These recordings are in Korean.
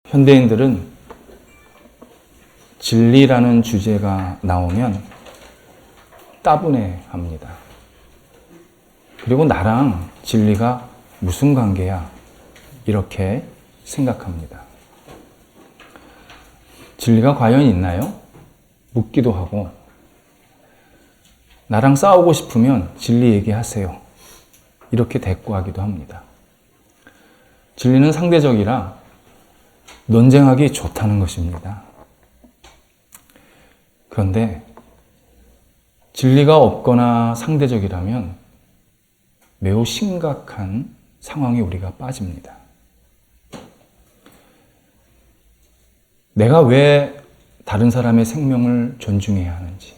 현대인들은 진리라는 주제가 나오면 따분해합니다. 그리고 나랑 진리가 무슨 관계야? 이렇게 생각합니다. 진리가 과연 있나요? 묻기도 하고, 나랑 싸우고 싶으면 진리 얘기하세요. 이렇게 대꾸하기도 합니다. 진리는 상대적이라 논쟁하기 좋다는 것입니다. 그런데 진리가 없거나 상대적이라면 매우 심각한 상황에 우리가 빠집니다. 내가 왜 다른 사람의 생명을 존중해야 하는지,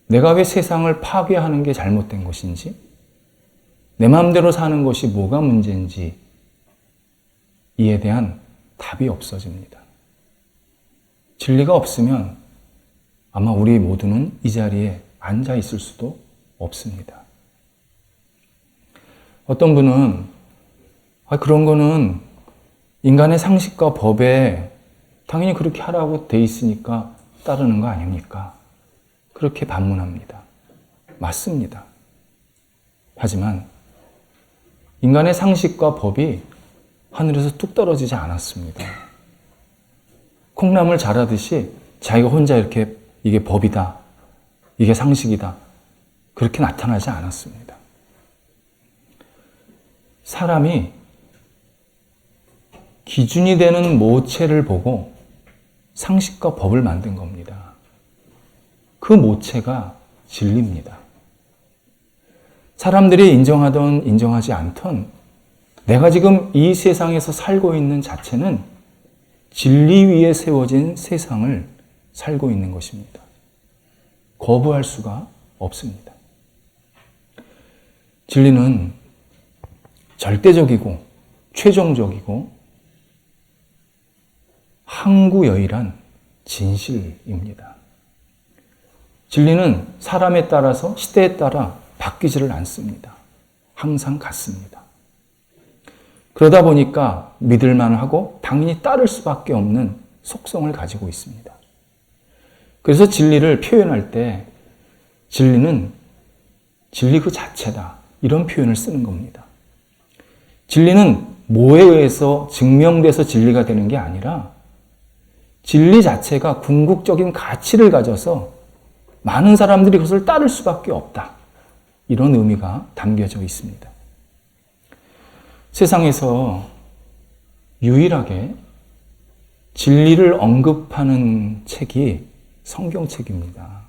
내가 왜 세상을 파괴하는 게 잘못된 것인지, 내 마음대로 사는 것이 뭐가 문제인지 이에 대한 답이 없어집니다. 진리가 없으면 아마 우리 모두는 이 자리에 앉아 있을 수도 없습니다. 어떤 분은 그런 거는 인간의 상식과 법에 당연히 그렇게 하라고 돼 있으니까 따르는 거 아닙니까? 그렇게 반문합니다. 맞습니다. 하지만 인간의 상식과 법이 하늘에서 뚝 떨어지지 않았습니다. 콩나물 자라듯이 자기가 혼자 이렇게 이게 법이다, 이게 상식이다, 그렇게 나타나지 않았습니다. 사람이 기준이 되는 모체를 보고 상식과 법을 만든 겁니다. 그 모체가 진리입니다. 사람들이 인정하던 인정하지 않던 내가 지금 이 세상에서 살고 있는 자체는 진리 위에 세워진 세상을 살고 있는 것입니다. 거부할 수가 없습니다. 진리는 절대적이고 최종적이고 항구여일한 진실입니다. 진리는 사람에 따라서 시대에 따라 바뀌지를 않습니다. 항상 같습니다. 그러다 보니까 믿을만 하고 당연히 따를 수밖에 없는 속성을 가지고 있습니다. 그래서 진리를 표현할 때 진리는 진리 그 자체다, 이런 표현을 쓰는 겁니다. 진리는 뭐에 의해서 증명돼서 진리가 되는 게 아니라 진리 자체가 궁극적인 가치를 가져서 많은 사람들이 그것을 따를 수밖에 없다, 이런 의미가 담겨져 있습니다. 세상에서 유일하게 진리를 언급하는 책이 성경책입니다.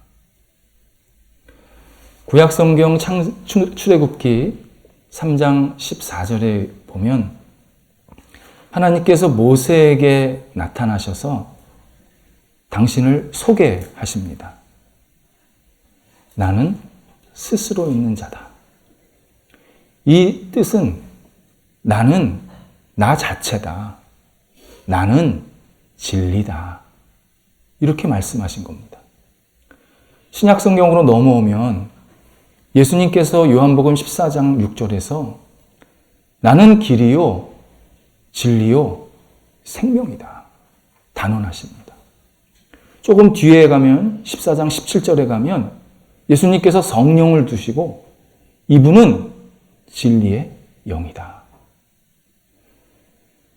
구약성경 출애굽기 3장 14절에 보면 하나님께서 모세에게 나타나셔서 당신을 소개하십니다. 나는 스스로 있는 자다. 이 뜻은 나는 나 자체다. 나는 진리다. 이렇게 말씀하신 겁니다. 신약성경으로 넘어오면 예수님께서 요한복음 14장 6절에서 나는 길이요 진리요 생명이다 단언하십니다. 조금 뒤에 가면 14장 17절에 가면 예수님께서 성령을 두시고 이분은 진리의 영이다.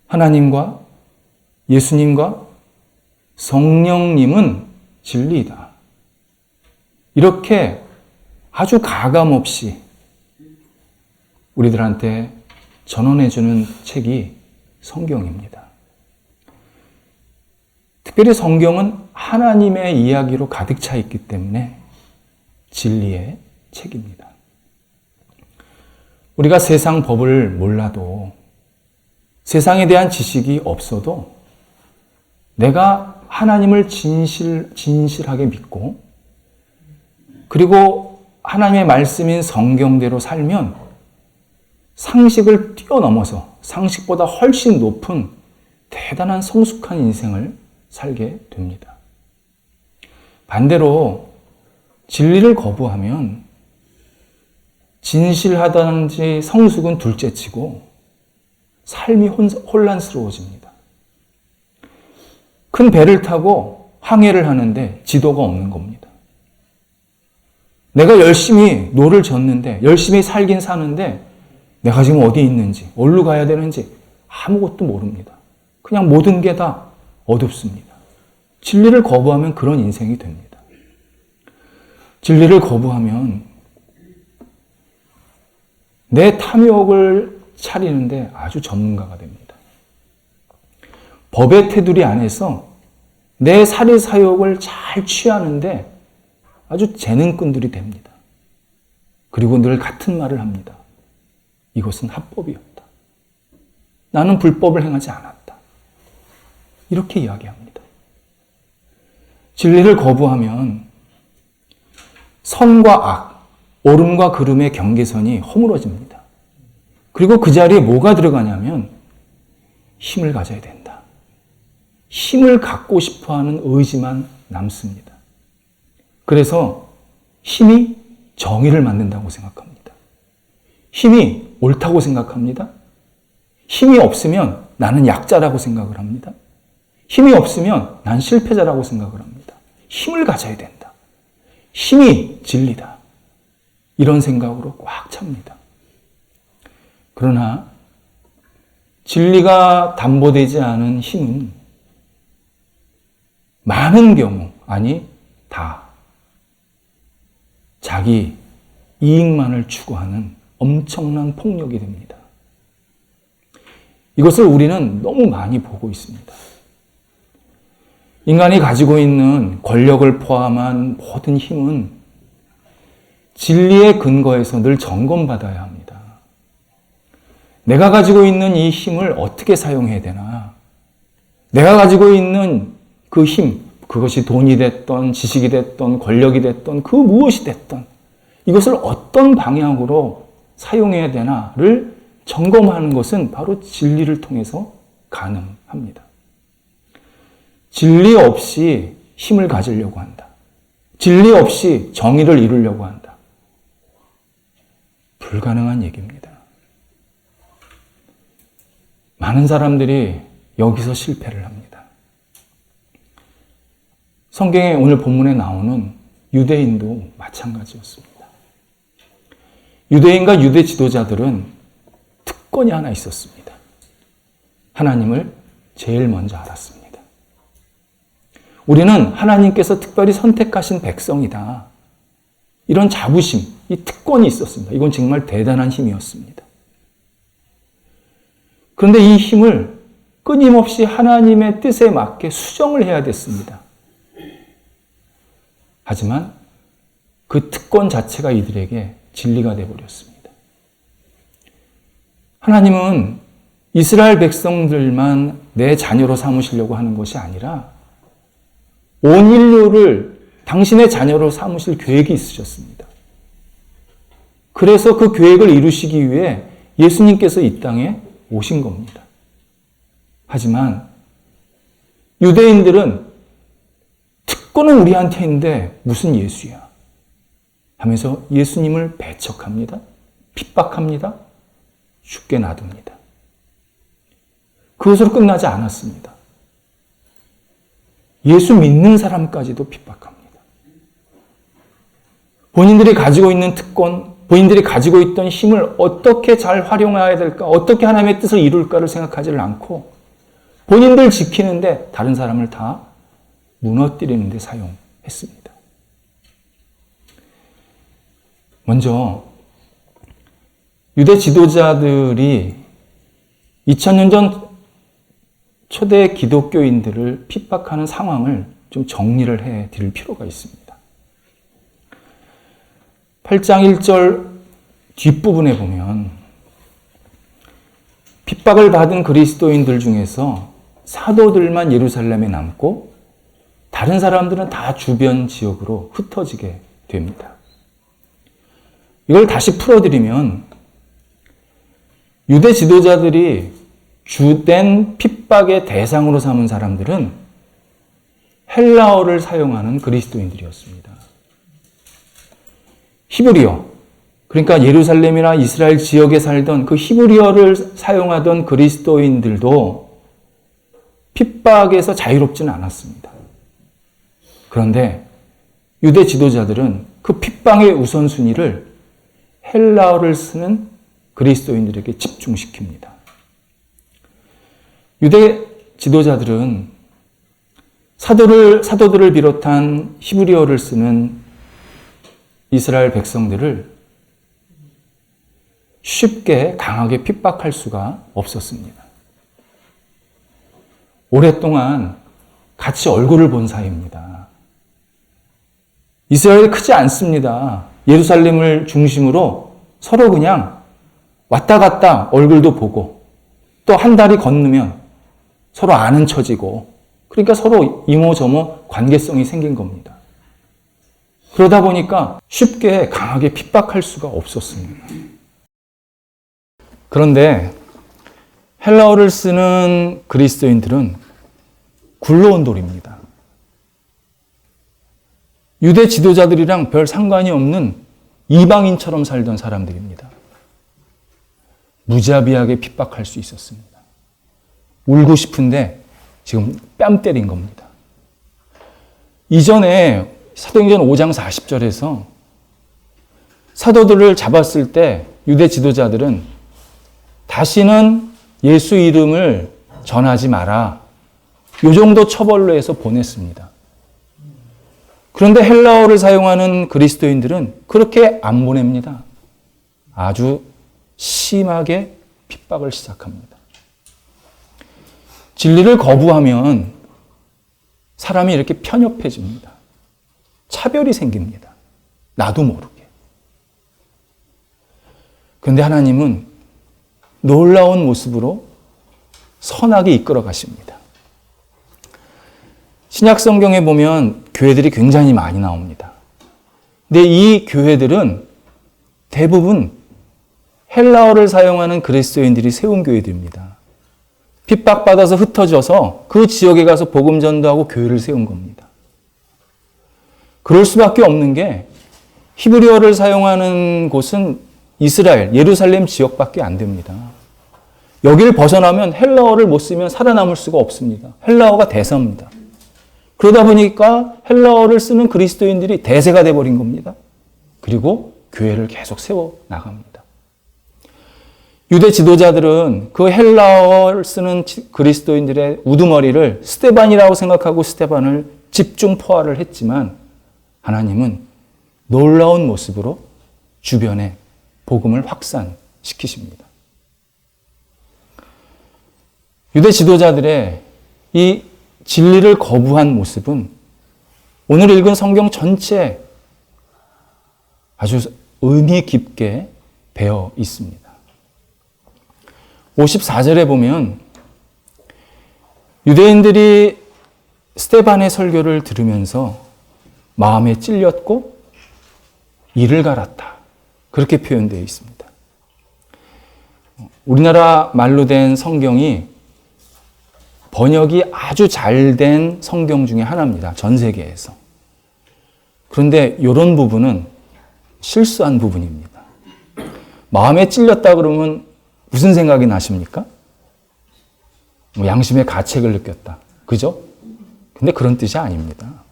하나님과 예수님과 성령님은 진리이다. 이렇게 아주 가감없이 우리들한테 전언해주는 책이 성경입니다. 특별히 성경은 하나님의 이야기로 가득 차 있기 때문에 진리의 책입니다. 우리가 세상 법을 몰라도, 세상에 대한 지식이 없어도 내가 하나님을 진실하게 믿고 그리고 하나님의 말씀인 성경대로 살면 상식을 뛰어넘어서 상식보다 훨씬 높은 대단한 성숙한 인생을 살게 됩니다. 반대로 진리를 거부하면 진실하다든지 성숙은 둘째치고 삶이 혼란스러워집니다. 큰 배를 타고 항해를 하는데 지도가 없는 겁니다. 내가 열심히 노를 젓는데, 열심히 살긴 사는데 내가 지금 어디 있는지, 어디로 가야 되는지 아무것도 모릅니다. 그냥 모든 게 다 어둡습니다. 진리를 거부하면 그런 인생이 됩니다. 진리를 거부하면 내 탐욕을 차리는데 아주 전문가가 됩니다. 법의 테두리 안에서 내 사리사욕을 잘 취하는데 아주 재능꾼들이 됩니다. 그리고 늘 같은 말을 합니다. 이것은 합법이었다. 나는 불법을 행하지 않았다. 이렇게 이야기합니다. 진리를 거부하면 선과 악, 옳음과 그름의 경계선이 허물어집니다. 그리고 그 자리에 뭐가 들어가냐면 힘을 가져야 된다. 힘을 갖고 싶어하는 의지만 남습니다. 그래서 힘이 정의를 만든다고 생각합니다. 힘이 옳다고 생각합니다. 힘이 없으면 나는 약자라고 생각을 합니다. 힘이 없으면 난 실패자라고 생각을 합니다. 힘을 가져야 된다. 힘이 진리다. 이런 생각으로 꽉 찹니다. 그러나 진리가 담보되지 않은 힘은 많은 경우, 아니 다 자기 이익만을 추구하는 엄청난 폭력이 됩니다. 이것을 우리는 너무 많이 보고 있습니다. 인간이 가지고 있는 권력을 포함한 모든 힘은 진리의 근거에서 늘 점검받아야 합니다. 내가 가지고 있는 이 힘을 어떻게 사용해야 되나? 내가 가지고 있는 그 힘, 그것이 돈이 됐던, 지식이 됐던, 권력이 됐던, 그 무엇이 됐던, 이것을 어떤 방향으로 사용해야 되나를 점검하는 것은 바로 진리를 통해서 가능합니다. 진리 없이 힘을 가지려고 한다. 진리 없이 정의를 이루려고 한다. 불가능한 얘기입니다. 많은 사람들이 여기서 실패를 합니다. 성경에 오늘 본문에 나오는 유대인도 마찬가지였습니다. 유대인과 유대 지도자들은 특권이 하나 있었습니다. 하나님을 제일 먼저 알았습니다. 우리는 하나님께서 특별히 선택하신 백성이다. 이런 자부심, 이 특권이 있었습니다. 이건 정말 대단한 힘이었습니다. 그런데 이 힘을 끊임없이 하나님의 뜻에 맞게 수정을 해야 됐습니다. 하지만 그 특권 자체가 이들에게 진리가 되어버렸습니다. 하나님은 이스라엘 백성들만 내 자녀로 삼으시려고 하는 것이 아니라 온 인류를 당신의 자녀로 삼으실 계획이 있으셨습니다. 그래서 그 계획을 이루시기 위해 예수님께서 이 땅에 오신 겁니다. 하지만 유대인들은 특권은 우리한테 있는데 무슨 예수야? 하면서 예수님을 배척합니다. 핍박합니다. 죽게 놔둡니다. 그것으로 끝나지 않았습니다. 예수 믿는 사람까지도 핍박합니다. 본인들이 가지고 있는 특권, 본인들이 가지고 있던 힘을 어떻게 잘 활용해야 될까, 어떻게 하나님의 뜻을 이룰까를 생각하지를 않고 본인들 지키는데 다른 사람을 다 무너뜨리는 데 사용했습니다. 먼저 유대 지도자들이 2000년 전 초대 기독교인들을 핍박하는 상황을 좀 정리를 해 드릴 필요가 있습니다. 8장 1절 뒷부분에 보면 핍박을 받은 그리스도인들 중에서 사도들만 예루살렘에 남고 다른 사람들은 다 주변 지역으로 흩어지게 됩니다. 이걸 다시 풀어드리면 유대 지도자들이 주된 핍박의 대상으로 삼은 사람들은 헬라어를 사용하는 그리스도인들이었습니다. 히브리어, 그러니까 예루살렘이나 이스라엘 지역에 살던 그 히브리어를 사용하던 그리스도인들도 핍박에서 자유롭지는 않았습니다. 그런데 유대 지도자들은 그 핍박의 우선순위를 헬라어를 쓰는 그리스도인들에게 집중시킵니다. 유대 지도자들은 사도들을 비롯한 히브리어를 쓰는 이스라엘 백성들을 쉽게 강하게 핍박할 수가 없었습니다. 오랫동안 같이 얼굴을 본 사이입니다. 이스라엘이 크지 않습니다. 예루살렘을 중심으로 서로 그냥 왔다 갔다 얼굴도 보고 또 한 달이 건너면 서로 아는 처지고 그러니까 서로 이모저모 관계성이 생긴 겁니다. 그러다 보니까 쉽게 강하게 핍박할 수가 없었습니다. 그런데 헬라어를 쓰는 그리스도인들은 굴러온 돌입니다. 유대 지도자들이랑 별 상관이 없는 이방인처럼 살던 사람들입니다. 무자비하게 핍박할 수 있었습니다. 울고 싶은데 지금 뺨 때린 겁니다. 이전에 사도행전 5장 40절에서 사도들을 잡았을 때 유대 지도자들은 다시는 예수 이름을 전하지 마라. 이 정도 처벌로 해서 보냈습니다. 그런데 헬라어를 사용하는 그리스도인들은 그렇게 안 보냅니다. 아주 심하게 핍박을 시작합니다. 진리를 거부하면 사람이 이렇게 편협해집니다. 차별이 생깁니다. 나도 모르게. 그런데 하나님은 놀라운 모습으로 선하게 이끌어 가십니다. 신약 성경에 보면 교회들이 굉장히 많이 나옵니다. 근데 이 교회들은 대부분 헬라어를 사용하는 그리스도인들이 세운 교회들입니다. 핍박받아서 흩어져서 그 지역에 가서 복음 전도하고 교회를 세운 겁니다. 그럴 수밖에 없는 게 히브리어를 사용하는 곳은 이스라엘, 예루살렘 지역밖에 안 됩니다. 여기를 벗어나면 헬라어를 못 쓰면 살아남을 수가 없습니다. 헬라어가 대세입니다. 그러다 보니까 헬라어를 쓰는 그리스도인들이 대세가 돼버린 겁니다. 그리고 교회를 계속 세워 나갑니다. 유대 지도자들은 그 헬라어를 쓰는 그리스도인들의 우두머리를 스데반이라고 생각하고 스데반을 집중 포화를 했지만 하나님은 놀라운 모습으로 주변에 복음을 확산시키십니다. 유대 지도자들의 이 진리를 거부한 모습은 오늘 읽은 성경 전체에 아주 의미 깊게 배어 있습니다. 54절에 보면 유대인들이 스데반의 설교를 들으면서 마음에 찔렸고 이를 갈았다. 그렇게 표현되어 있습니다. 우리나라 말로 된 성경이 번역이 아주 잘 된 성경 중에 하나입니다. 전 세계에서. 그런데 이런 부분은 실수한 부분입니다. 마음에 찔렸다 그러면 무슨 생각이 나십니까? 양심의 가책을 느꼈다. 그죠? 근데 그런 뜻이 아닙니다.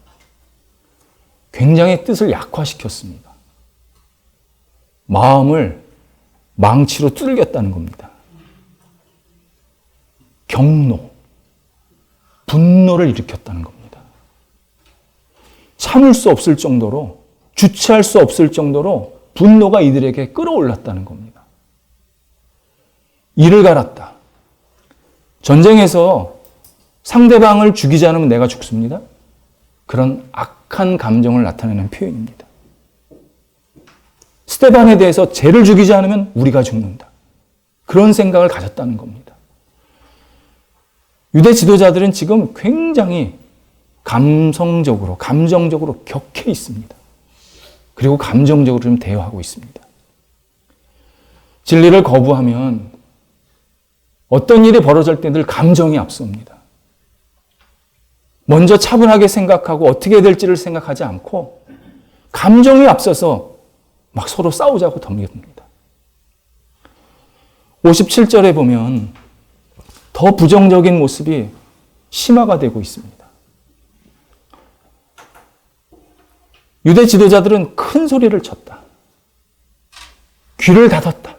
굉장히 뜻을 약화시켰습니다. 마음을 망치로 뚫렸다는 겁니다. 경노, 분노를 일으켰다는 겁니다. 참을 수 없을 정도로, 주체할 수 없을 정도로 분노가 이들에게 끌어올랐다는 겁니다. 이를 갈았다. 전쟁에서 상대방을 죽이지 않으면 내가 죽습니다. 그런 악한 감정을 나타내는 표현입니다. 스데반에 대해서 쟤를 죽이지 않으면 우리가 죽는다. 그런 생각을 가졌다는 겁니다. 유대 지도자들은 지금 굉장히 감성적으로, 감정적으로 격해 있습니다. 그리고 감정적으로 좀 대화하고 있습니다. 진리를 거부하면 어떤 일이 벌어질 때 늘 감정이 앞섭니다. 먼저 차분하게 생각하고 어떻게 될지를 생각하지 않고 감정이 앞서서 막 서로 싸우자고 덤벼듭니다. 57절에 보면 더 부정적인 모습이 심화가 되고 있습니다. 유대 지도자들은 큰 소리를 쳤다. 귀를 닫았다.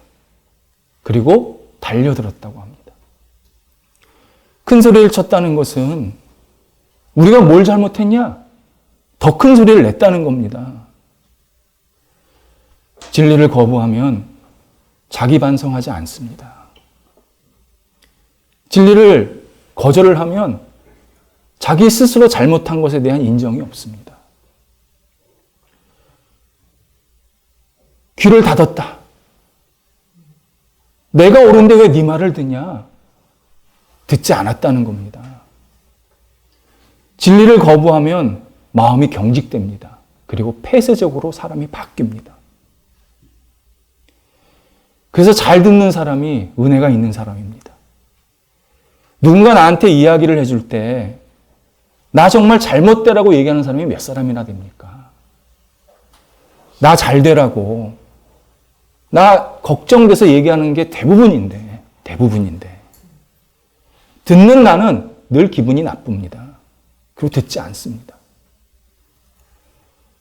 그리고 달려들었다고 합니다. 큰 소리를 쳤다는 것은 우리가 뭘 잘못했냐? 더 큰 소리를 냈다는 겁니다. 진리를 거부하면 자기 반성하지 않습니다. 진리를 거절을 하면 자기 스스로 잘못한 것에 대한 인정이 없습니다. 귀를 닫았다. 내가 옳은데 왜 네 말을 듣냐? 듣지 않았다는 겁니다. 진리를 거부하면 마음이 경직됩니다. 그리고 폐쇄적으로 사람이 바뀝니다. 그래서 잘 듣는 사람이 은혜가 있는 사람입니다. 누군가 나한테 이야기를 해줄 때 나 정말 잘못되라고 얘기하는 사람이 몇 사람이나 됩니까? 나 잘 되라고 나 걱정돼서 얘기하는 게 대부분인데 듣는 나는 늘 기분이 나쁩니다. 그리고 듣지 않습니다.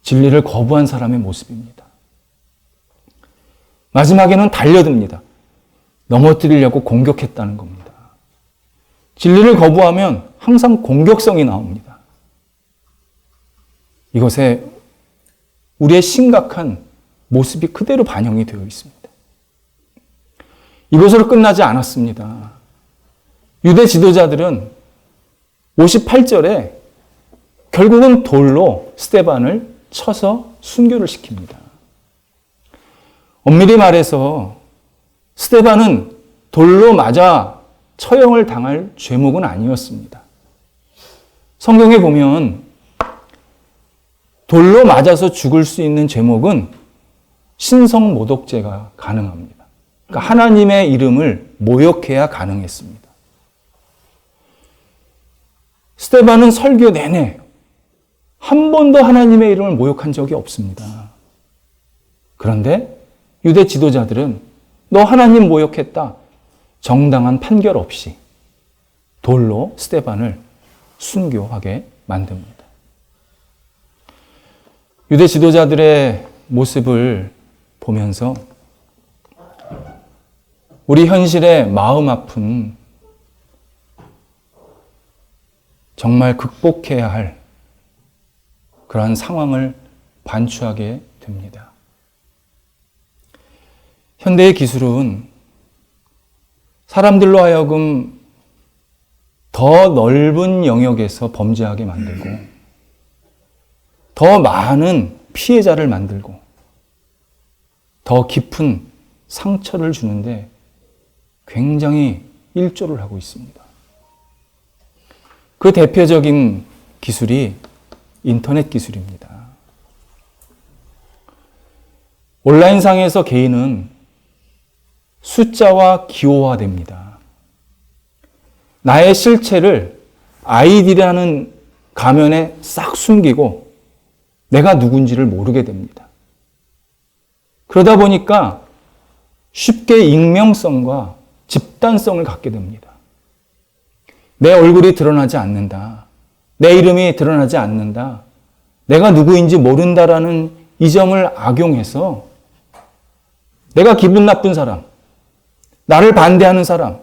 진리를 거부한 사람의 모습입니다. 마지막에는 달려듭니다. 넘어뜨리려고 공격했다는 겁니다. 진리를 거부하면 항상 공격성이 나옵니다. 이것에 우리의 심각한 모습이 그대로 반영이 되어 있습니다. 이것으로 끝나지 않았습니다. 유대 지도자들은 58절에 결국은 돌로 스데반을 쳐서 순교를 시킵니다. 엄밀히 말해서 스데반은 돌로 맞아 처형을 당할 죄목은 아니었습니다. 성경에 보면 돌로 맞아서 죽을 수 있는 죄목은 신성모독죄가 가능합니다. 그러니까 하나님의 이름을 모욕해야 가능했습니다. 스데반은 설교 내내 한 번도 하나님의 이름을 모욕한 적이 없습니다. 그런데 유대 지도자들은 너 하나님 모욕했다. 정당한 판결 없이 돌로 스데반을 순교하게 만듭니다. 유대 지도자들의 모습을 보면서 우리 현실의 마음 아픈 정말 극복해야 할 그러한 상황을 반추하게 됩니다. 현대의 기술은 사람들로 하여금 더 넓은 영역에서 범죄하게 만들고 더 많은 피해자를 만들고 더 깊은 상처를 주는데 굉장히 일조를 하고 있습니다. 그 대표적인 기술이 인터넷 기술입니다. 온라인상에서 개인은 숫자와 기호화됩니다. 나의 실체를 아이디라는 가면에 싹 숨기고 내가 누군지를 모르게 됩니다. 그러다 보니까 쉽게 익명성과 집단성을 갖게 됩니다. 내 얼굴이 드러나지 않는다. 내 이름이 드러나지 않는다. 내가 누구인지 모른다라는 이 점을 악용해서 내가 기분 나쁜 사람, 나를 반대하는 사람,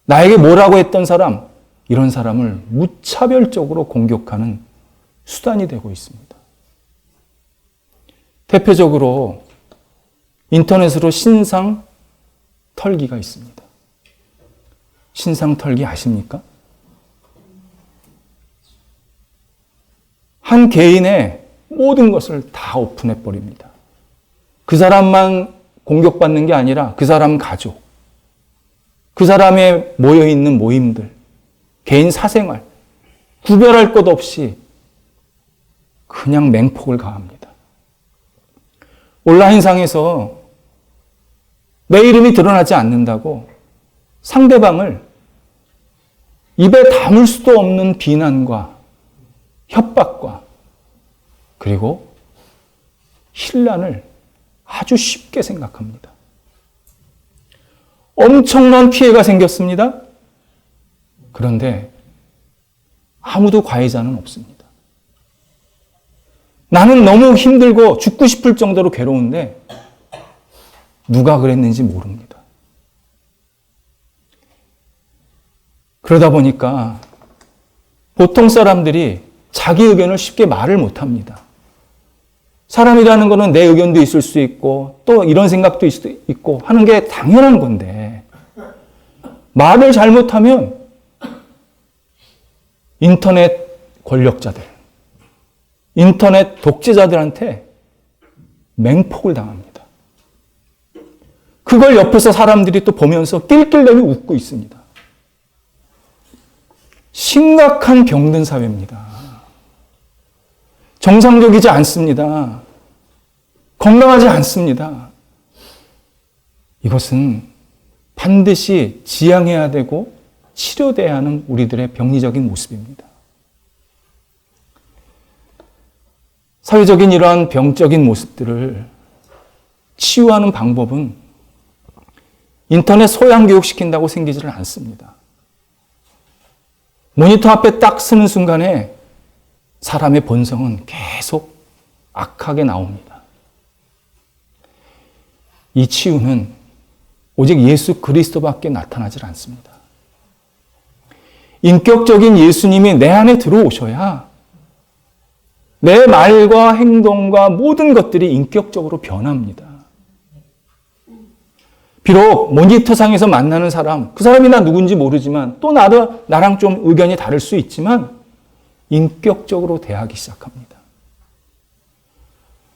나에게 뭐라고 했던 사람, 이런 사람을 무차별적으로 공격하는 수단이 되고 있습니다. 대표적으로 인터넷으로 신상 털기가 있습니다. 신상 털기 아십니까? 한 개인의 모든 것을 다 오픈해 버립니다. 그 사람만 공격받는 게 아니라 그 사람 가족, 그 사람의 모여있는 모임들, 개인 사생활, 구별할 것 없이 그냥 맹폭을 가합니다. 온라인상에서 내 이름이 드러나지 않는다고 상대방을 입에 담을 수도 없는 비난과 협박과 그리고 혼란을 아주 쉽게 생각합니다. 엄청난 피해가 생겼습니다. 그런데 아무도 가해자는 없습니다. 나는 너무 힘들고 죽고 싶을 정도로 괴로운데 누가 그랬는지 모릅니다. 그러다 보니까 보통 사람들이 자기 의견을 쉽게 말을 못합니다. 사람이라는 것은 내 의견도 있을 수 있고 또 이런 생각도 있을 수 있고 하는 게 당연한 건데 말을 잘못하면 인터넷 권력자들, 인터넷 독재자들한테 맹폭을 당합니다. 그걸 옆에서 사람들이 또 보면서 낄낄대며 웃고 있습니다. 심각한 병든 사회입니다. 정상적이지 않습니다. 건강하지 않습니다. 이것은 반드시 지양해야 되고 치료돼야 하는 우리들의 병리적인 모습입니다. 사회적인 이러한 병적인 모습들을 치유하는 방법은 인터넷 소양 교육시킨다고 생기지를 않습니다. 모니터 앞에 딱 서는 순간에 사람의 본성은 계속 악하게 나옵니다. 이 치유는 오직 예수 그리스도밖에 나타나질 않습니다. 인격적인 예수님이 내 안에 들어오셔야 내 말과 행동과 모든 것들이 인격적으로 변합니다. 비록 모니터상에서 만나는 사람, 그 사람이 나 누군지 모르지만 또 나랑 좀 의견이 다를 수 있지만 인격적으로 대하기 시작합니다.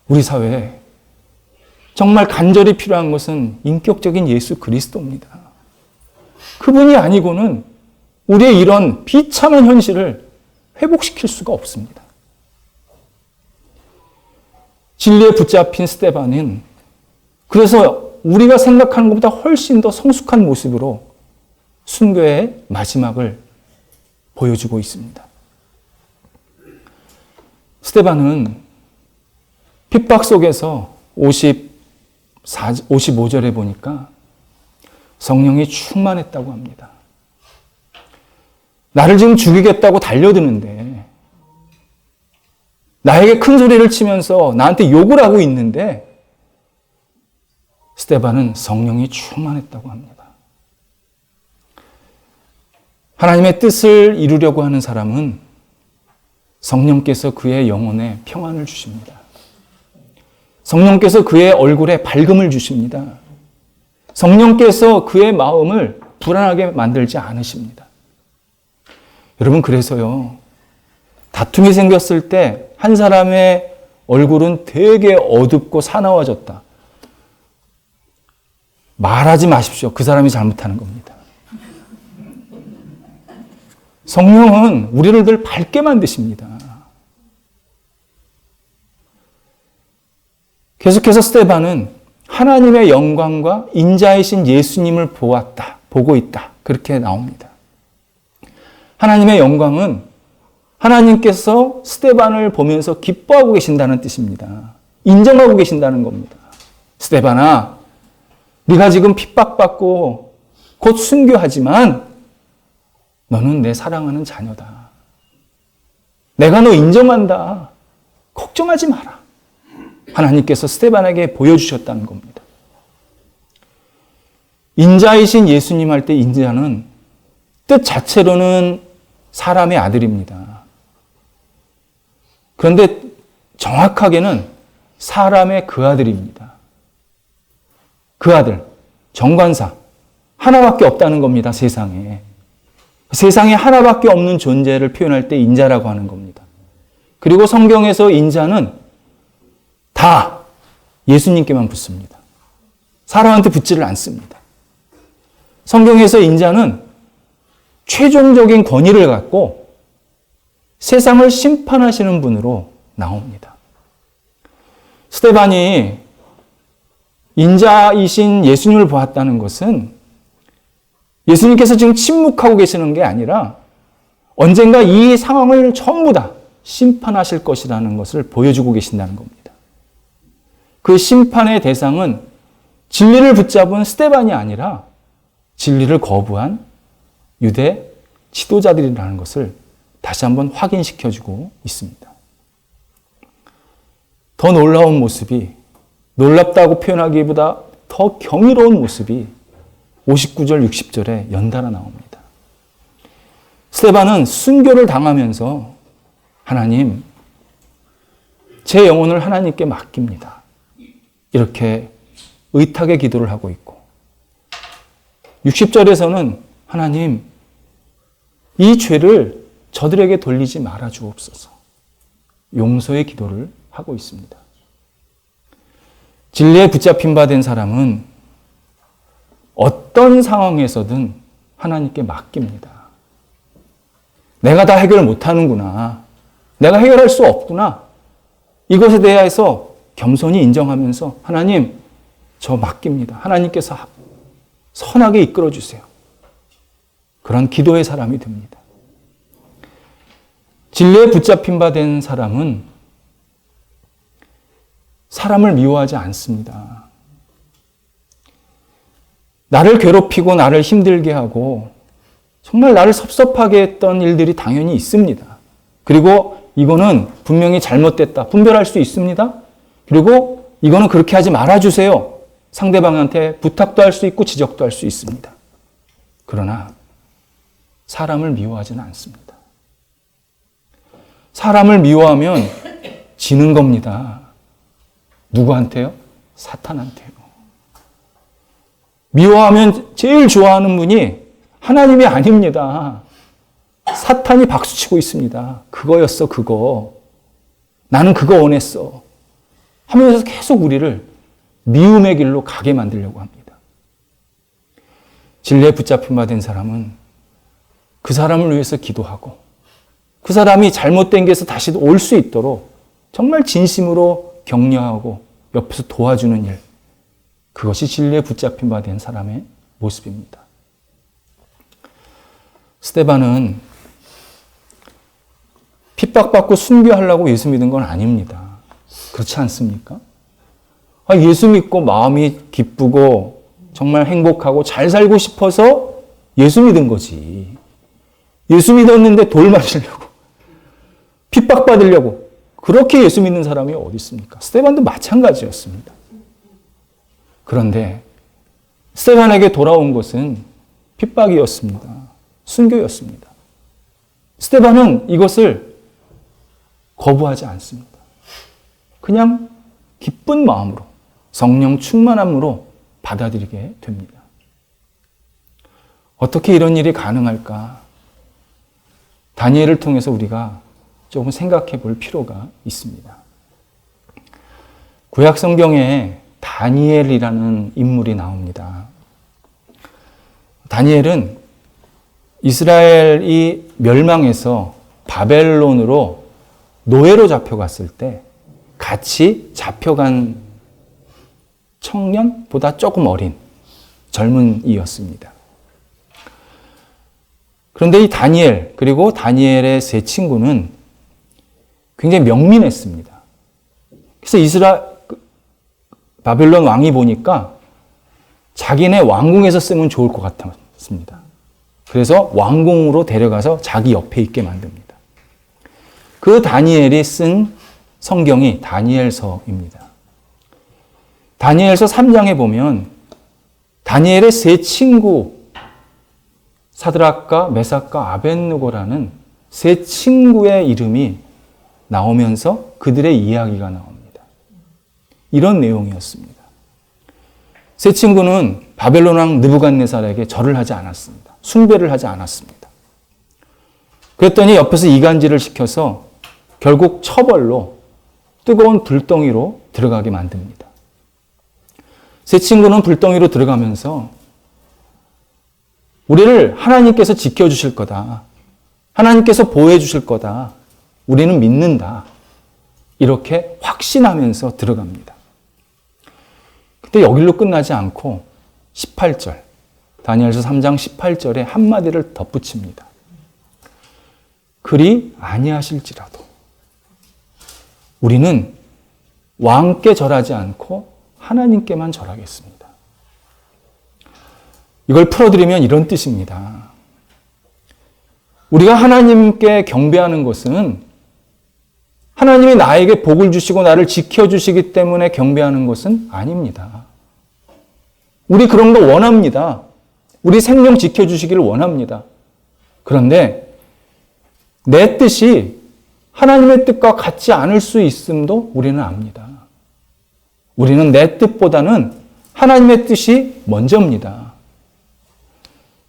우리 사회에 정말 간절히 필요한 것은 인격적인 예수 그리스도입니다. 그분이 아니고는 우리의 이런 비참한 현실을 회복시킬 수가 없습니다. 진리에 붙잡힌 스데반은 그래서 우리가 생각하는 것보다 훨씬 더 성숙한 모습으로 순교의 마지막을 보여주고 있습니다. 스데반은 핍박 속에서 55절에 보니까 성령이 충만했다고 합니다. 나를 지금 죽이겠다고 달려드는데 나에게 큰 소리를 치면서 나한테 욕을 하고 있는데 스데반은 성령이 충만했다고 합니다. 하나님의 뜻을 이루려고 하는 사람은 성령께서 그의 영혼에 평안을 주십니다. 성령께서 그의 얼굴에 밝음을 주십니다. 성령께서 그의 마음을 불안하게 만들지 않으십니다. 여러분, 그래서요, 다툼이 생겼을 때 한 사람의 얼굴은 되게 어둡고 사나워졌다. 말하지 마십시오. 그 사람이 잘못하는 겁니다. 성령은 우리를 늘 밝게 만드십니다. 계속해서 스데반은 하나님의 영광과 인자이신 예수님을 보고 있다. 그렇게 나옵니다. 하나님의 영광은 하나님께서 스데반을 보면서 기뻐하고 계신다는 뜻입니다. 인정하고 계신다는 겁니다. 스데반아, 네가 지금 핍박받고 곧 순교하지만 너는 내 사랑하는 자녀다. 내가 너 인정한다. 걱정하지 마라. 하나님께서 스데반에게 보여주셨다는 겁니다. 인자이신 예수님 할 때 인자는 뜻 자체로는 사람의 아들입니다. 그런데 정확하게는 사람의 그 아들입니다. 그 아들, 정관사, 하나밖에 없다는 겁니다, 세상에. 세상에 하나밖에 없는 존재를 표현할 때 인자라고 하는 겁니다. 그리고 성경에서 인자는 다 예수님께만 붙습니다. 사람한테 붙지를 않습니다. 성경에서 인자는 최종적인 권위를 갖고 세상을 심판하시는 분으로 나옵니다. 스데반이 인자이신 예수님을 보았다는 것은 예수님께서 지금 침묵하고 계시는 게 아니라 언젠가 이 상황을 전부 다 심판하실 것이라는 것을 보여주고 계신다는 겁니다. 그 심판의 대상은 진리를 붙잡은 스데반이 아니라 진리를 거부한 유대 지도자들이라는 것을 다시 한번 확인시켜주고 있습니다. 더 놀라운 모습이, 놀랍다고 표현하기보다 더 경이로운 모습이 59절, 60절에 연달아 나옵니다. 스데반은 순교를 당하면서 하나님, 제 영혼을 하나님께 맡깁니다. 이렇게 의탁의 기도를 하고 있고, 60절에서는 하나님, 이 죄를 저들에게 돌리지 말아 주옵소서. 용서의 기도를 하고 있습니다. 진리에 붙잡힌 바 된 사람은 어떤 상황에서든 하나님께 맡깁니다. 내가 다 해결 못하는구나. 내가 해결할 수 없구나. 이것에 대해서 겸손히 인정하면서 하나님, 저 맡깁니다. 하나님께서 선하게 이끌어 주세요. 그런 기도의 사람이 됩니다. 진리에 붙잡힌 바 된 사람은 사람을 미워하지 않습니다. 나를 괴롭히고 나를 힘들게 하고 정말 나를 섭섭하게 했던 일들이 당연히 있습니다. 그리고 이거는 분명히 잘못됐다. 분별할 수 있습니다. 그리고 이거는 그렇게 하지 말아주세요. 상대방한테 부탁도 할 수 있고 지적도 할 수 있습니다. 그러나 사람을 미워하지는 않습니다. 사람을 미워하면 지는 겁니다. 누구한테요? 사탄한테요. 미워하면 제일 좋아하는 분이 하나님이 아닙니다. 사탄이 박수치고 있습니다. 그거였어, 그거. 나는 그거 원했어. 하면서 계속 우리를 미움의 길로 가게 만들려고 합니다. 진리에 붙잡힌 바 된 사람은 그 사람을 위해서 기도하고 그 사람이 잘못된 게서 다시 올 수 있도록 정말 진심으로 격려하고 옆에서 도와주는 일, 그것이 진리에 붙잡힌 바 된 사람의 모습입니다. 스데반은 핍박받고 순교하려고 예수 믿은 건 아닙니다. 그렇지 않습니까? 예수 믿고 마음이 기쁘고 정말 행복하고 잘 살고 싶어서 예수 믿은 거지. 예수 믿었는데 돌 맞으려고, 핍박받으려고 그렇게 예수 믿는 사람이 어디 있습니까? 스데반도 마찬가지였습니다. 그런데 스데반에게 돌아온 것은 핍박이었습니다. 순교였습니다. 스데반은 이것을 거부하지 않습니다. 그냥 기쁜 마음으로, 성령 충만함으로 받아들이게 됩니다. 어떻게 이런 일이 가능할까? 다니엘을 통해서 우리가 조금 생각해 볼 필요가 있습니다. 구약 성경에 다니엘이라는 인물이 나옵니다. 다니엘은 이스라엘이 멸망해서 바벨론으로 노예로 잡혀갔을 때 같이 잡혀간 청년보다 조금 어린 젊은이였습니다. 그런데 이 다니엘, 그리고 다니엘의 세 친구는 굉장히 명민했습니다. 그래서 바벨론 왕이 보니까 자기네 왕궁에서 쓰면 좋을 것 같았습니다. 그래서 왕궁으로 데려가서 자기 옆에 있게 만듭니다. 그 다니엘이 쓴 성경이 다니엘서입니다. 다니엘서 3장에 보면 다니엘의 세 친구 사드락과 메삭과 아벳느고라는 세 친구의 이름이 나오면서 그들의 이야기가 나옵니다. 이런 내용이었습니다. 세 친구는 바벨론 왕 느부갓네살에게 절을 하지 않았습니다. 숭배를 하지 않았습니다. 그랬더니 옆에서 이간질을 시켜서 결국 처벌로 뜨거운 불덩이로 들어가게 만듭니다. 세 친구는 불덩이로 들어가면서 우리를 하나님께서 지켜주실 거다. 하나님께서 보호해 주실 거다. 우리는 믿는다. 이렇게 확신하면서 들어갑니다. 근데 여기로 끝나지 않고 18절, 다니엘서 3장 18절에 한마디를 덧붙입니다. 그리 아니하실지라도 우리는 왕께 절하지 않고 하나님께만 절하겠습니다. 이걸 풀어드리면 이런 뜻입니다. 우리가 하나님께 경배하는 것은 하나님이 나에게 복을 주시고 나를 지켜주시기 때문에 경배하는 것은 아닙니다. 우리 그런 거 원합니다. 우리 생명 지켜주시기를 원합니다. 그런데 내 뜻이 하나님의 뜻과 같지 않을 수 있음도 우리는 압니다. 우리는 내 뜻보다는 하나님의 뜻이 먼저입니다.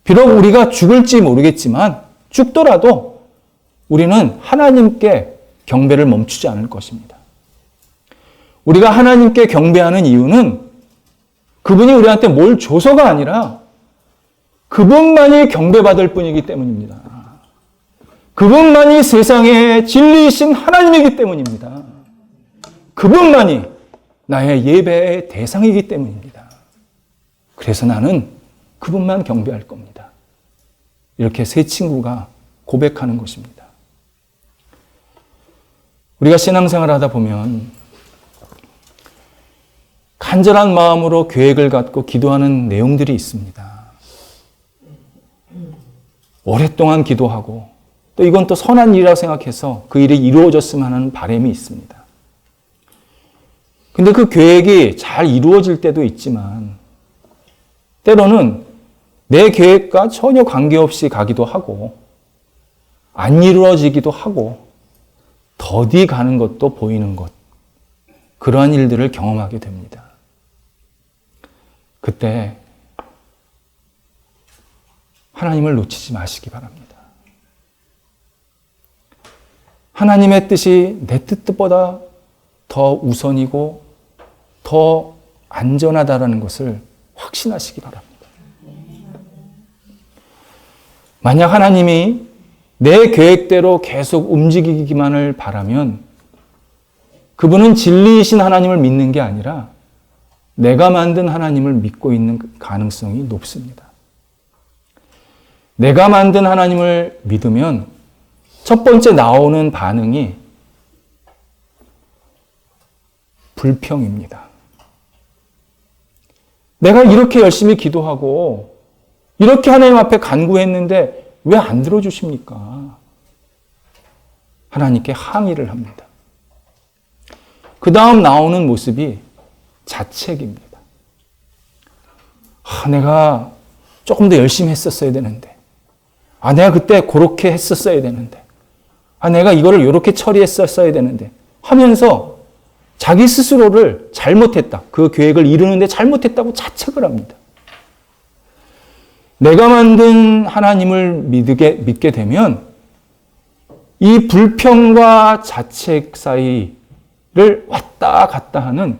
비록 우리가 죽을지 모르겠지만 죽더라도 우리는 하나님께 경배를 멈추지 않을 것입니다. 우리가 하나님께 경배하는 이유는 그분이 우리한테 뭘 줘서가 아니라 그분만이 경배받을 뿐이기 때문입니다. 그분만이 세상의 진리이신 하나님이기 때문입니다. 그분만이 나의 예배의 대상이기 때문입니다. 그래서 나는 그분만 경배할 겁니다. 이렇게 세 친구가 고백하는 것입니다. 우리가 신앙생활을 하다 보면 간절한 마음으로 계획을 갖고 기도하는 내용들이 있습니다. 오랫동안 기도하고 또 이건 또 선한 일이라고 생각해서 그 일이 이루어졌으면 하는 바람이 있습니다. 근데 그 계획이 잘 이루어질 때도 있지만 때로는 내 계획과 전혀 관계없이 가기도 하고 안 이루어지기도 하고 더디 가는 것도 보이는 것, 그러한 일들을 경험하게 됩니다. 그때 하나님을 놓치지 마시기 바랍니다. 하나님의 뜻이 내 뜻보다 더 우선이고 더 안전하다라는 것을 확신하시기 바랍니다. 만약 하나님이 내 계획대로 계속 움직이기만을 바라면 그분은 진리이신 하나님을 믿는 게 아니라 내가 만든 하나님을 믿고 있는 가능성이 높습니다. 내가 만든 하나님을 믿으면 첫 번째 나오는 반응이 불평입니다. 내가 이렇게 열심히 기도하고 이렇게 하나님 앞에 간구했는데 왜 안 들어주십니까? 하나님께 항의를 합니다. 그 다음 나오는 모습이 자책입니다. 내가 조금 더 열심히 했었어야 되는데. 내가 그때 그렇게 했었어야 되는데. 내가 이거를 이렇게 처리했었어야 되는데. 하면서 자기 스스로를 잘못했다. 그 계획을 이루는데 잘못했다고 자책을 합니다. 내가 만든 하나님을 믿게 되면 이 불평과 자책 사이를 왔다 갔다 하는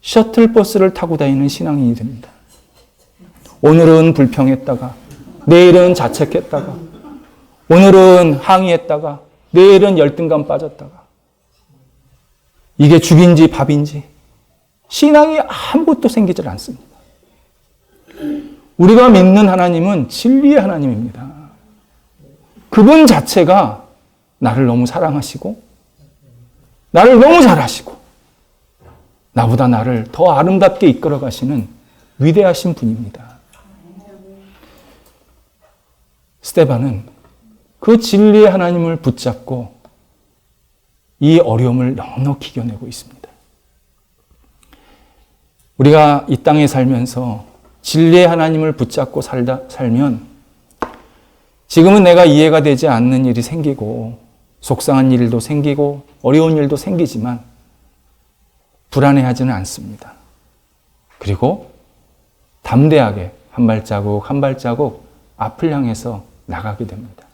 셔틀버스를 타고 다니는 신앙인이 됩니다. 오늘은 불평했다가 내일은 자책했다가 오늘은 항의했다가 내일은 열등감 빠졌다가 이게 죽인지 밥인지 신앙이 아무것도 생기질 않습니다. 우리가 믿는 하나님은 진리의 하나님입니다. 그분 자체가 나를 너무 사랑하시고 나를 너무 잘하시고 나보다 나를 더 아름답게 이끌어 가시는 위대하신 분입니다. 스데반은 그 진리의 하나님을 붙잡고 이 어려움을 넉넉히 이겨내고 있습니다. 우리가 이 땅에 살면서 진리의 하나님을 붙잡고 살면 지금은 내가 이해가 되지 않는 일이 생기고 속상한 일도 생기고 어려운 일도 생기지만 불안해하지는 않습니다. 그리고 담대하게 한 발자국 한 발자국 앞을 향해서 나가게 됩니다.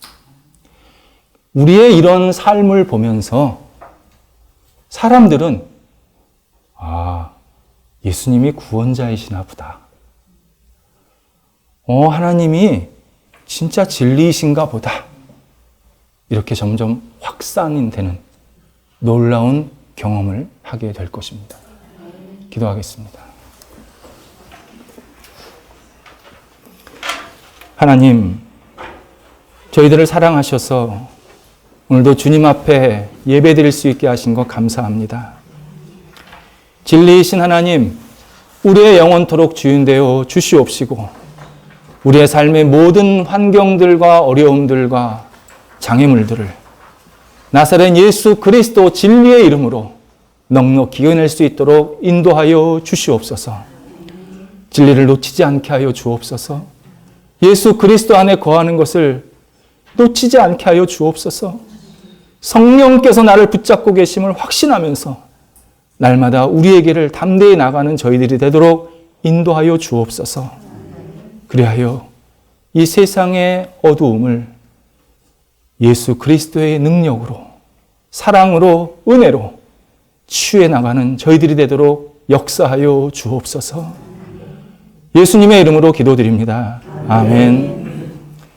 우리의 이런 삶을 보면서 사람들은 예수님이 구원자이시나 보다. 하나님이 진짜 진리이신가 보다. 이렇게 점점 확산되는 놀라운 경험을 하게 될 것입니다. 기도하겠습니다. 하나님, 저희들을 사랑하셔서 오늘도 주님 앞에 예배드릴 수 있게 하신 것 감사합니다. 진리이신 하나님, 우리의 영원토록 주인 되어 주시옵시고 우리의 삶의 모든 환경들과 어려움들과 장애물들을 나사렛 예수 그리스도 진리의 이름으로 넉넉히 이겨낼 수 있도록 인도하여 주시옵소서. 진리를 놓치지 않게 하여 주옵소서. 예수 그리스도 안에 거하는 것을 놓치지 않게 하여 주옵소서. 성령께서 나를 붙잡고 계심을 확신하면서 날마다 우리의 길을 담대히 나가는 저희들이 되도록 인도하여 주옵소서. 그리하여 이 세상의 어두움을 예수 그리스도의 능력으로, 사랑으로, 은혜로 치유해 나가는 저희들이 되도록 역사하여 주옵소서. 예수님의 이름으로 기도드립니다. 아멘.